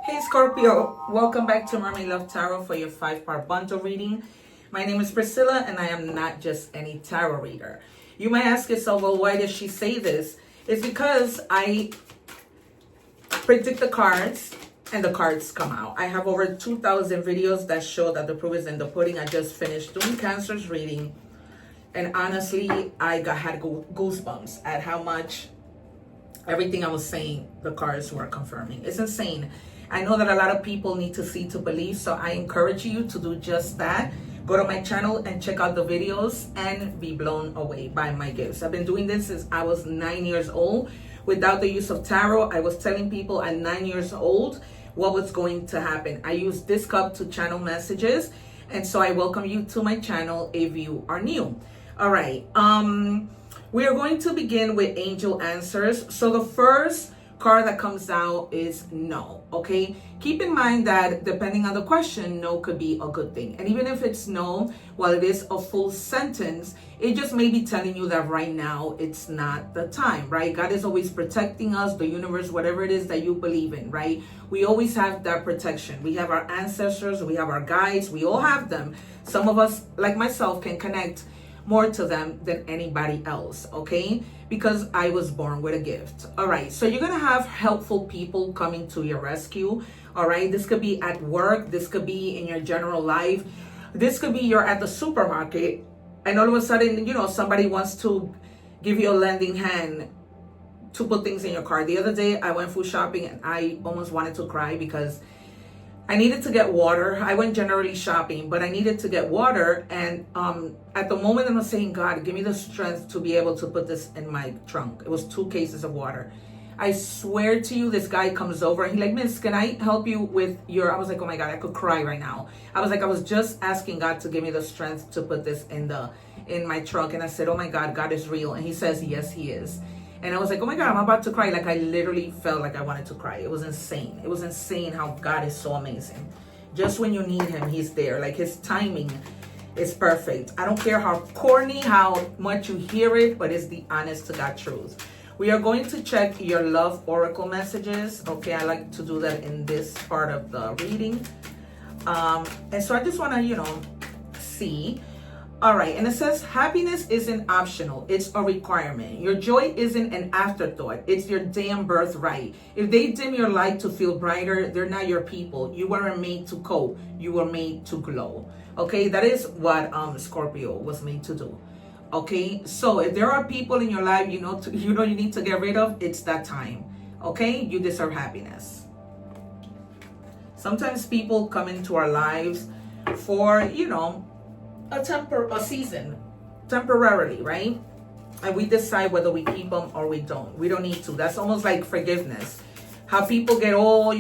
Hey Scorpio, welcome back to Mermaid Love Tarot for your 5-part bundle reading. My name is Priscilla and I am not just any tarot reader. You might ask yourself, well, why does she say this? It's because I predict the cards and the cards come out. I have over 2,000 videos that show that the proof is in the pudding. I just finished doing Cancer's reading and honestly, I had goosebumps at how much everything I was saying, the cards were confirming. It's insane. I know that a lot of people need to see to believe, so I encourage you to do just that. Go to my channel and check out the videos and be blown away by my gifts. I've been doing this since I was 9 years old. Without the use of tarot, I was telling people at 9 years old what was going to happen. I use this cup to channel messages, and so I welcome you to my channel if you are new. All right. We are going to begin with angel answers. So the first card that comes out is no, okay? Keep in mind that depending on the question, no could be a good thing. And even if it's no, while it is a full sentence, it just may be telling you that right now it's not the time, right? God is always protecting us, the universe, whatever it is that you believe in, right? We always have that protection. We have our ancestors, we have our guides, we all have them. Some of us, like myself, can connect more to them than anybody else, okay? Because I was born with a gift. All right, so you're gonna have helpful people coming to your rescue. All right, this could be at work, this could be in your general life, this could be you're at the supermarket and all of a sudden, you know, somebody wants to give you a lending hand to put things in your car. The other day I went food shopping and I almost wanted to cry because I needed to get water. I went generally shopping, but I needed to get water. And at the moment I was saying, God, give me the strength to be able to put this in my trunk. It was 2 cases of water. I swear to you, this guy comes over and he's like, Miss, can I help you with your, I was like, oh my God, I could cry right now. I was like, I was just asking God to give me the strength to put this in my trunk. And I said, oh my God, God is real. And he says, yes, he is. And I was like, oh my God, I'm about to cry. Like I literally felt like I wanted to cry. It was insane. It was insane how God is so amazing. Just when you need him, he's there. Like his timing is perfect. I don't care how corny, how much you hear it, but it's the honest to God truth. We are going to check your love oracle messages. Okay, I like to do that in this part of the reading. And so I just want to, see. All right, and it says happiness isn't optional, it's a requirement. Your joy isn't an afterthought, it's your damn birthright. If they dim your light to feel brighter, they're not your people. You weren't made to cope, you were made to glow. Okay, that is what Scorpio was made to do. Okay, so if there are people in your life you need to get rid of, it's that time. Okay, you deserve happiness. Sometimes people come into our lives for, a season, temporarily, right? And we decide whether we keep them or we don't. We don't need to. That's almost like forgiveness. How people get all,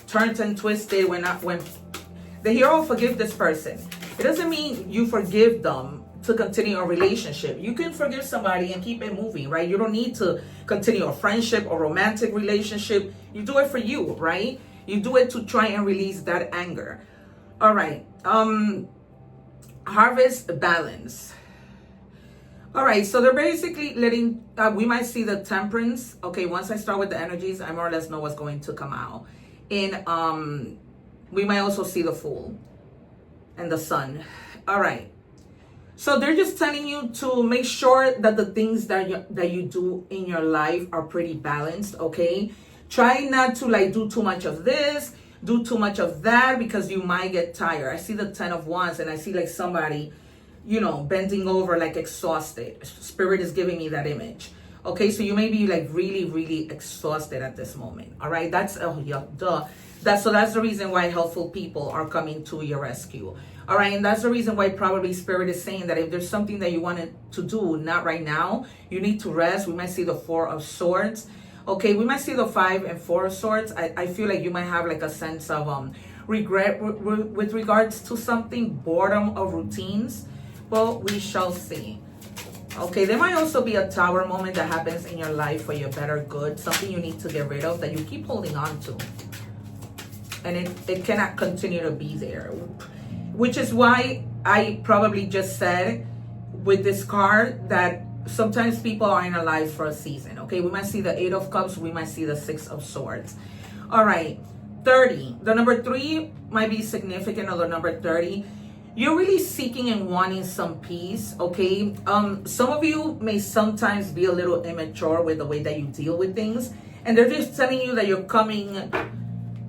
turned and twisted when they hear, oh, forgive this person. It doesn't mean you forgive them to continue a relationship. You can forgive somebody and keep it moving, right? You don't need to continue a friendship or romantic relationship. You do it for you, right? You do it to try and release that anger. All right. Harvest balance. All right, so they're basically letting, we might see the temperance. Okay, once I start with the energies, I more or less know what's going to come out. And we might also see the Fool and the Sun. All right, so they're just telling you to make sure that the things that you do in your life are pretty balanced, okay? Try not to do too much of this, do too much of that, because you might get tired. I see the 10 of Wands and I see like somebody, bending over, like exhausted. Spirit is giving me that image. Okay, so you may be like really, really exhausted at this moment. All right, that's so that's the reason why helpful people are coming to your rescue. All right, and that's the reason why probably Spirit is saying that if there's something that you wanted to do, not right now, you need to rest. We might see the 4 of Swords. Okay, we might see the 5 and 4 of Swords. I feel like you might have like a sense of regret with regards to something, boredom of routines. Well, we shall see. Okay, there might also be a Tower moment that happens in your life for your better good. Something you need to get rid of that you keep holding on to. And it cannot continue to be there. Which is why I probably just said with this card that sometimes people are in our lives for a season. Okay, we might see the 8 of Cups, we might see the 6 of Swords. All right, 30. The number 3 might be significant, or the number 30. You're really seeking and wanting some peace, okay? Some of you may sometimes be a little immature with the way that you deal with things, and they're just telling you that you're coming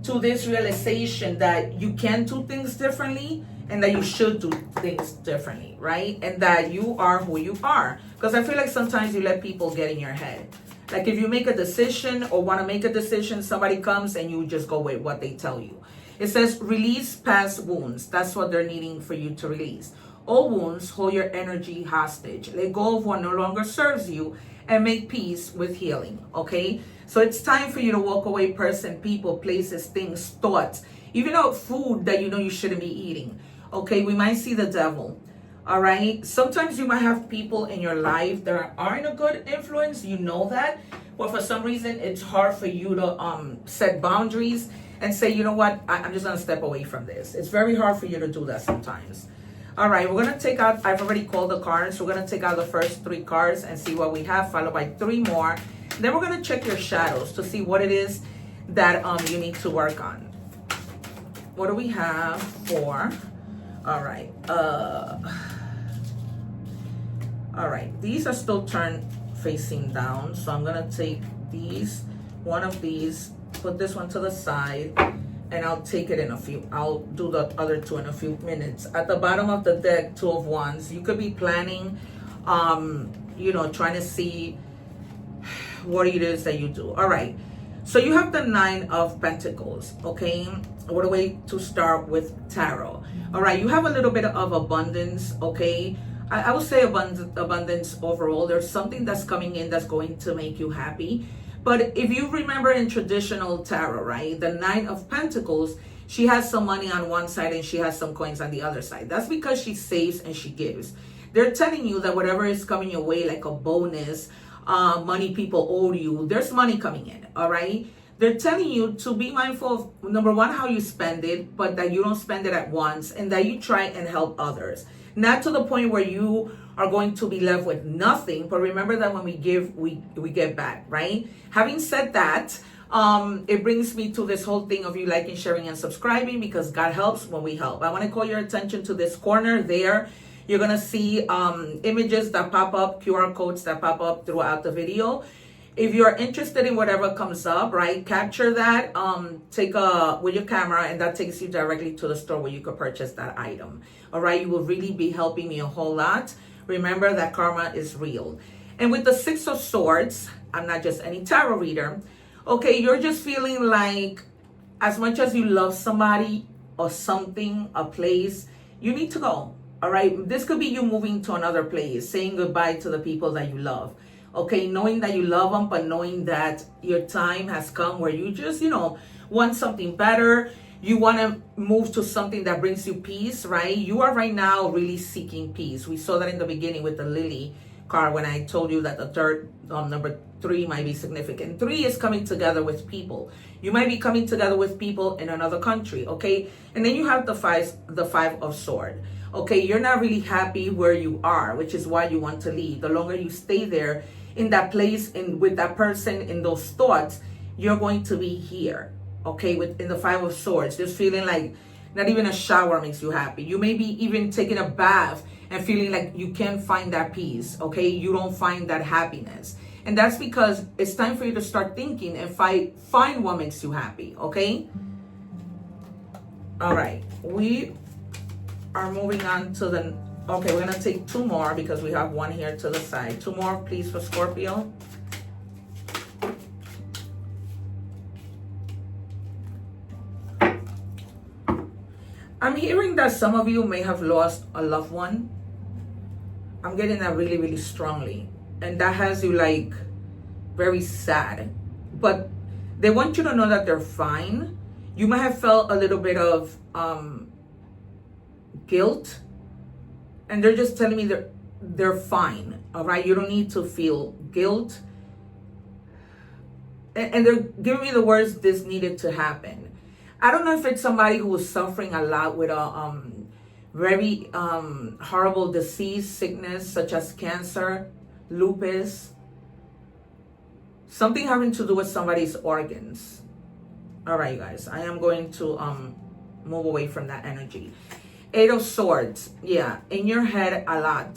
to this realization that you can do things differently and that you should do things differently, right? And that you are who you are. Because I feel like sometimes you let people get in your head. Like if you make a decision or want to make a decision, somebody comes and you just go with what they tell you. It says release past wounds. That's what they're needing for you to release. All wounds hold your energy hostage. Let go of what no longer serves you and make peace with healing, okay? So it's time for you to walk away, person, people, places, things, thoughts, even out food that you know you shouldn't be eating, okay? We might see the devil, all right? Sometimes you might have people in your life that aren't a good influence, you know that, but for some reason it's hard for you to set boundaries and say, you know what, I'm just gonna step away from this. It's very hard for you to do that sometimes. All right, we're gonna take out, I've already called the cards. We're gonna take out the first 3 cards and see what we have, followed by 3 more. Then we're gonna check your shadows to see what it is that you need to work on. What do we have for, all right. All right, these are still turned facing down. So I'm gonna take these, one of these, put this one to the side, and I'll take it in a few, I'll do the other 2 in a few minutes. At the bottom of the deck, 2 of Wands. You could be planning, you know, trying to see what it is that you do. All right, so you have the 9 of Pentacles, okay? What a way to start with tarot. All right, you have a little bit of abundance, okay? I would say abundance overall. There's something that's coming in that's going to make you happy. But if you remember in traditional tarot, right, the 9 of Pentacles, she has some money on one side and she has some coins on the other side. That's because she saves and she gives. They're telling you that whatever is coming your way, like a bonus, money people owe you, there's money coming in, all right? They're telling you to be mindful of, number 1, how you spend it, but that you don't spend it at once, and that you try and help others. Not to the point where you are going to be left with nothing, but remember that when we give, we get back, right? Having said that, it brings me to this whole thing of you liking, sharing, and subscribing, because God helps when we help. I want to call your attention to this corner there. You're going to see images that pop up, QR codes that pop up throughout the video. If you're interested in whatever comes up, right, capture that, take with your camera, and that takes you directly to the store where you could purchase that item. All right, you will really be helping me a whole lot. Remember that karma is real. And with the 6 of Swords, I'm not just any tarot reader. Okay, you're just feeling like as much as you love somebody or something, a place, you need to go. All right, this could be you moving to another place, saying goodbye to the people that you love. Okay, knowing that you love them, but knowing that your time has come where you just, you know, want something better. You want to move to something that brings you peace, right? You are right now really seeking peace. We saw that in the beginning with the Lily card when I told you that the third, number 3 might be significant. 3 is coming together with people. You might be coming together with people in another country, okay? And then you have the 5 of Swords. Okay, you're not really happy where you are, which is why you want to leave. The longer you stay there in that place and with that person in those thoughts, you're going to be here. Okay, in the 5 of Swords, just feeling like not even a shower makes you happy. You may be even taking a bath and feeling like you can't find that peace, okay? You don't find that happiness. And that's because it's time for you to start thinking and find what makes you happy, okay? All right, we are moving on to the, okay, we're gonna take 2 more because we have 1 here to the side. 2 more, please, for Scorpio. I'm hearing that some of you may have lost a loved one. I'm getting that really, really strongly. And that has you like very sad. But they want you to know that they're fine. You might have felt a little bit of guilt. And they're just telling me they're fine. All right? You don't need to feel guilt. And they're giving me the words, this needed to happen. I don't know if it's somebody who was suffering a lot with a very horrible disease, sickness, such as cancer, lupus, something having to do with somebody's organs. All right, you guys. I am going to move away from that energy. Eight of Swords. Yeah, in your head a lot.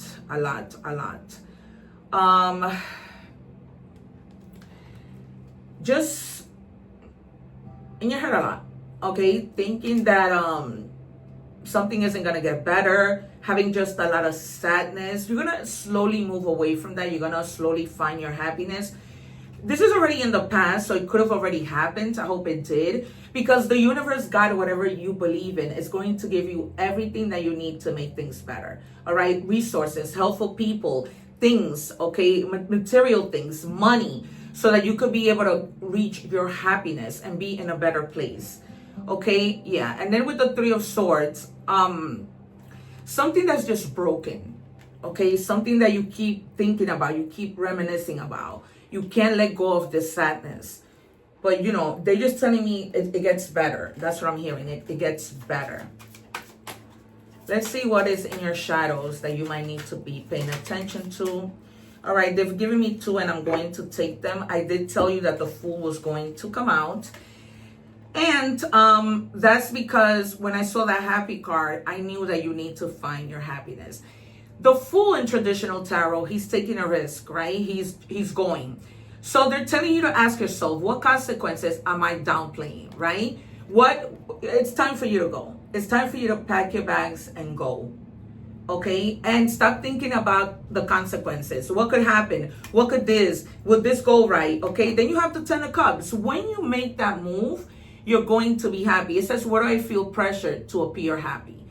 Just in your head a lot. Okay, thinking that something isn't gonna get better, having just a lot of sadness. You're gonna slowly move away from that. You're gonna slowly find your happiness. This is already in the past, so it could have already happened. I hope it did, because the universe, God, whatever you believe in, is going to give you everything that you need to make things better. All right, resources, helpful people, things, okay, material things, money, so that you could be able to reach your happiness and be in a better place. Okay, yeah. And then with the Three of Swords, something that's just broken. Okay, something that you keep thinking about, you keep reminiscing about. You can't let go of this sadness. But you know, they're just telling me it gets better. That's what I'm hearing. It gets better. Let's see what is in your shadows that you might need to be paying attention to. All right, they've given me two and I'm going to take them. I did tell you that the Fool was going to come out. And that's because when I saw that happy card, I knew that you need to find your happiness. The Fool in traditional tarot, he's taking a risk, right? He's going. So they're telling you to ask yourself, what consequences am I downplaying, right? It's time for you to go. It's time for you to pack your bags and go. Okay? And stop thinking about the consequences. What could happen? What could would this go right? Okay? Then you have the Ten of Cups. When you make that move, you're going to be happy. It says, where do I feel pressure to appear happy?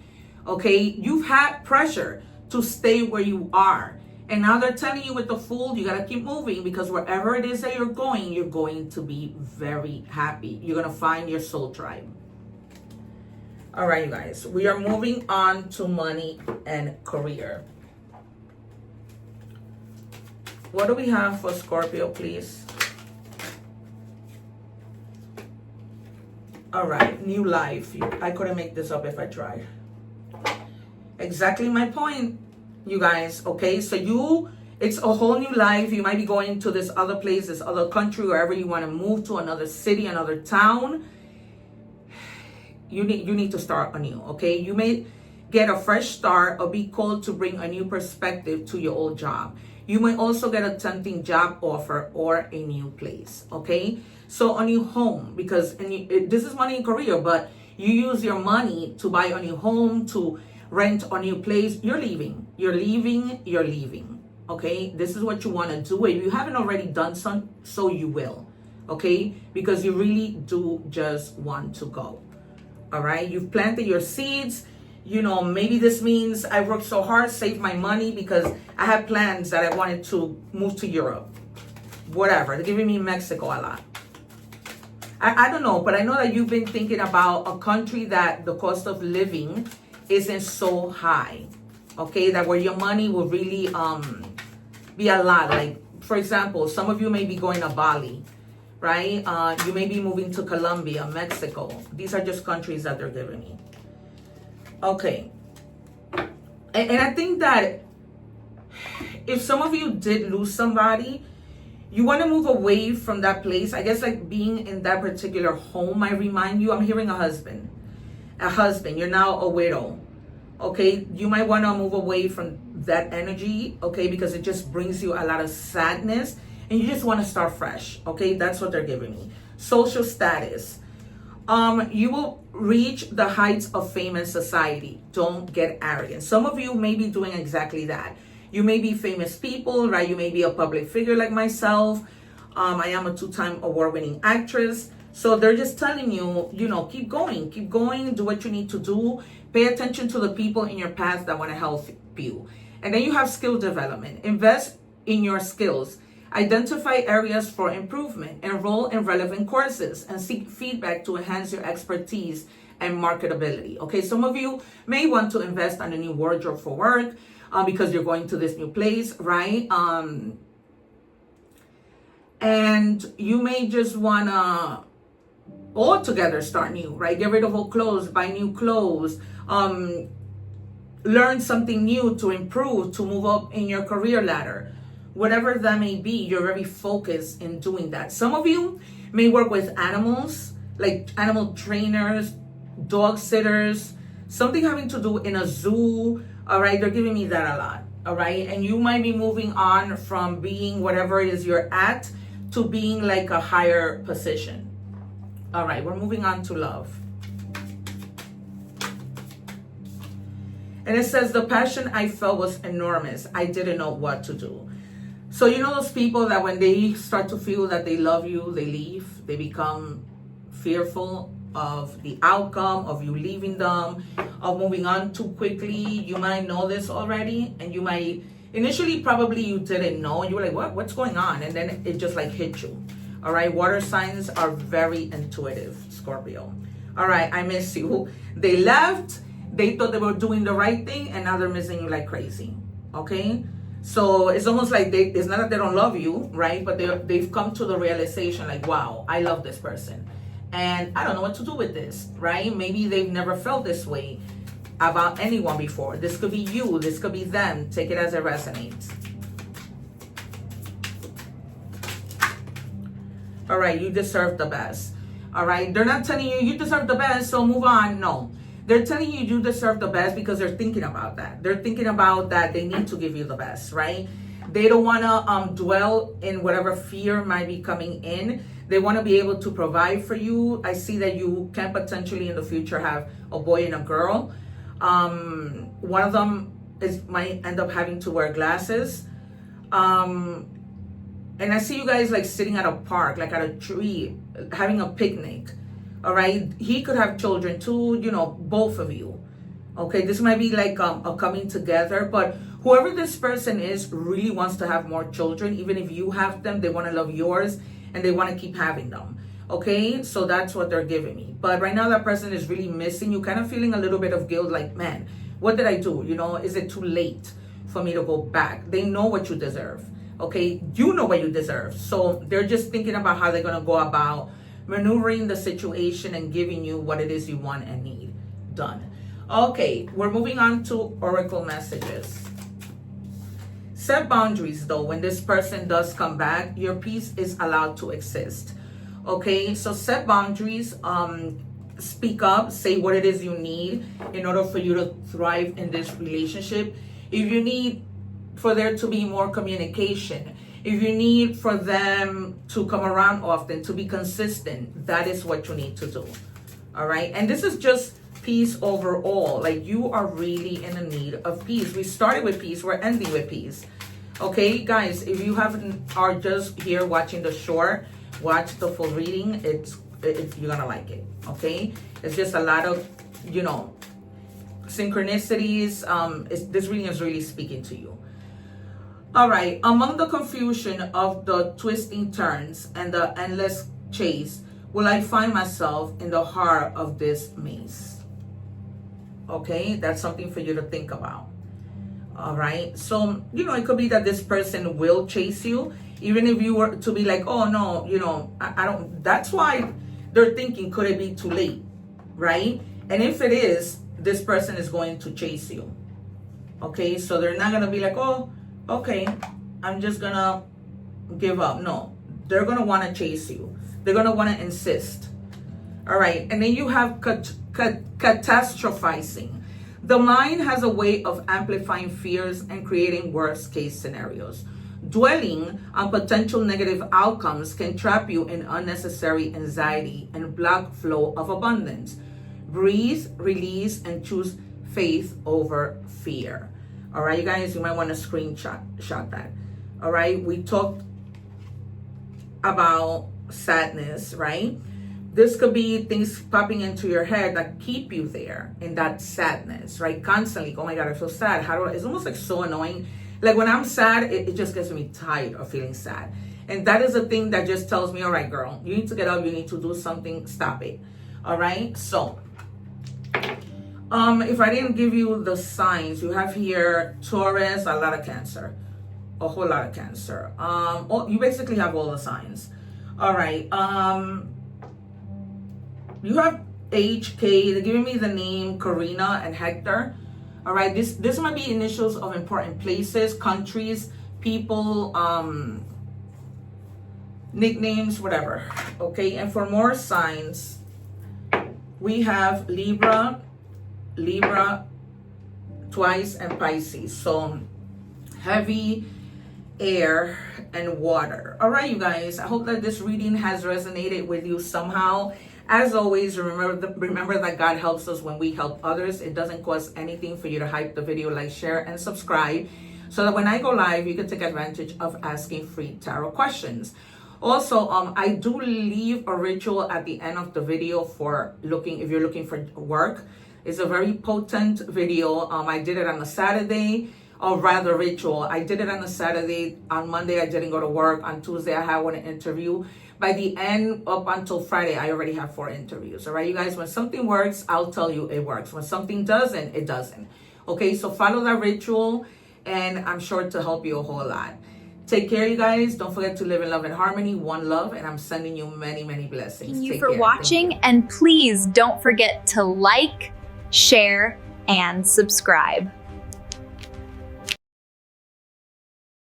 Okay? You've had pressure to stay where you are. And now they're telling you with the Fool, you got to keep moving, because wherever it is that you're going to be very happy. You're going to find your soul tribe. All right, you guys. We are moving on to money and career. What do we have for Scorpio, please? All right, new life. I couldn't make this up if I tried. Exactly my point, you guys. Okay, so it's a whole new life. You might be going to this other place, this other country, wherever you want to move to, another city, another town. You need to start anew. Okay, you may get a fresh start or be called to bring a new perspective to your old job. You may also get a tempting job offer or a new place. Okay, so a new home, because this is money and career, but you use your money to buy a new home, to rent a new place. You're leaving. Okay, this is what you want to do. If you haven't already done so you will. Okay, because you really do just want to go. All right, you've planted your seeds. You know, maybe this means I worked so hard, saved my money, because I had plans that I wanted to move to Europe. Whatever, they're giving me Mexico a lot. I don't know, but I know that you've been thinking about a country that the cost of living isn't so high. Okay, that where your money will really be a lot. Like, for example, some of you may be going to Bali, right? You may be moving to Colombia, Mexico. These are just countries that they're giving me. Okay. And I think that if some of you did lose somebody, you want to move away from that place. I guess like being in that particular home might remind you. I'm hearing a husband. You're now a widow. Okay, you might want to move away from that energy, okay, because it just brings you a lot of sadness and you just want to start fresh. Okay, that's what they're giving me. Social status. You will reach the heights of fame and society. Don't get arrogant. Some of you may be doing exactly that. You may be famous people, right? You may be a public figure like myself. I am a 2-time award-winning actress. So they're just telling you, keep going, do what you need to do. Pay attention to the people in your path that want to help you. And then you have skill development. Invest in your skills. Identify areas for improvement. Enroll in relevant courses and seek feedback to enhance your expertise and marketability. Okay, some of you may want to invest in a new wardrobe for work because you're going to this new place, right? And you may just want to altogether start new, right? Get rid of old clothes, buy new clothes, learn something new to improve, to move up in your career ladder. Whatever that may be, you're very focused in doing that. Some of you may work with animals, like animal trainers, dog sitters, something having to do in a zoo. All right, they're giving me that a lot. All right, and you might be moving on from being whatever it is you're at to being like a higher position. All right, we're moving on to love. And it says, the passion I felt was enormous. I didn't know what to do. So you know those people that when they start to feel that they love you, they leave. They become fearful of the outcome, of you leaving them, of moving on too quickly. You might know this already, and you might, initially probably you didn't know. You were like, what's going on? And then it just like hit you. All right, water signs are very intuitive, Scorpio. All right, I miss you. They left. They thought they were doing the right thing, and now they're missing you like crazy. Okay, so it's almost like it's not that they don't love you, right? But they've come to the realization like, wow, I love this person, and I don't know what to do with this, right? Maybe they've never felt this way about anyone before. This could be you. This could be them. Take it as it resonates. All right, you deserve the best. All right, they're not telling you you deserve the best, so move on. No. They're telling you you deserve the best because they're thinking about that. They're thinking about that they need to give you the best, right? They don't want to dwell in whatever fear might be coming in. They want to be able to provide for you. I see that you can potentially in the future have a boy and a girl. One of them might end up having to wear glasses. And I see you guys like sitting at a park, like at a tree, having a picnic. All right, he could have children too, you know, both of you. Okay, this might be like a coming together, but whoever this person is really wants to have more children. Even if you have them, they want to love yours and they want to keep having them. Okay, so that's what they're giving me. But right now that person is really missing you, kind of feeling a little bit of guilt, like, man, what did I do? You know, is it too late for me to go back? They know what you deserve. Okay, you know what you deserve. So they're just thinking about how they're going to go about maneuvering the situation and giving you what it is you want and need. Done. Okay, we're moving on to oracle messages. Set boundaries though. When this person does come back, your peace is allowed to exist. Okay, so set boundaries. Speak up, say what it is you need in order for you to thrive in this relationship. If you need for there to be more communication, if you need for them to come around often, to be consistent, that is what you need to do. All right. And this is just peace overall. Like you are really in a need of peace. We started with peace. We're ending with peace. Okay, guys, if you are just here watching the short, watch the full reading. You're going to like it. Okay. It's just a lot of, you know, synchronicities. This reading is really speaking to you. All right, among the confusion of the twisting turns and the endless chase, will I find myself in the heart of this maze? Okay, that's something for you to think about. All right, so, you know, it could be that this person will chase you, even if you were to be like, oh, no, you know, I don't, that's why they're thinking, could it be too late, right? And if it is, this person is going to chase you. Okay, so they're not going to be like, oh, okay, I'm just gonna give up. No, they're gonna want to chase you. They're gonna want to insist. All right, and then you have catastrophizing. The mind has a way of amplifying fears and creating worst case scenarios. Dwelling on potential negative outcomes can trap you in unnecessary anxiety and block flow of abundance. Breathe, release, and choose faith over fear. All right, you guys, you might want to screenshot that. All right, we talked about sadness, right? This could be things popping into your head that keep you there in that sadness, right? Constantly, oh my God, I feel sad. It's almost like so annoying. Like when I'm sad, it just gets me tired of feeling sad. And that is a thing that just tells me, all right, girl, you need to get up, you need to do something, stop it. All right, so if I didn't give you the signs, you have here Taurus, a lot of Cancer, a whole lot of Cancer. You basically have all the signs. All right. You have HK. They're giving me the name Karina and Hector. All right. This might be initials of important places, countries, people, nicknames, whatever. Okay. And for more signs, we have Libra, twice, and Pisces. So heavy air and water. All right, you guys, I hope that this reading has resonated with you somehow. As always, remember that God helps us when we help others. It doesn't cost anything for you to hype the video, like, share, and subscribe, so that when I go live, you can take advantage of asking free tarot questions. Also, I do leave a ritual at the end of the video for if you're looking for work. It's a very potent video. I did it on a Saturday, or rather ritual. I did it on a Saturday. On Monday, I didn't go to work. On Tuesday, I had one interview. By the end, up until Friday, I already have 4 interviews. All right, you guys, when something works, I'll tell you it works. When something doesn't, it doesn't. Okay, so follow that ritual, and I'm sure to help you a whole lot. Take care, you guys. Don't forget to live in love and harmony. One love, and I'm sending you many, many blessings. Thank you Take for care. watching, and please don't forget to like, share, and subscribe.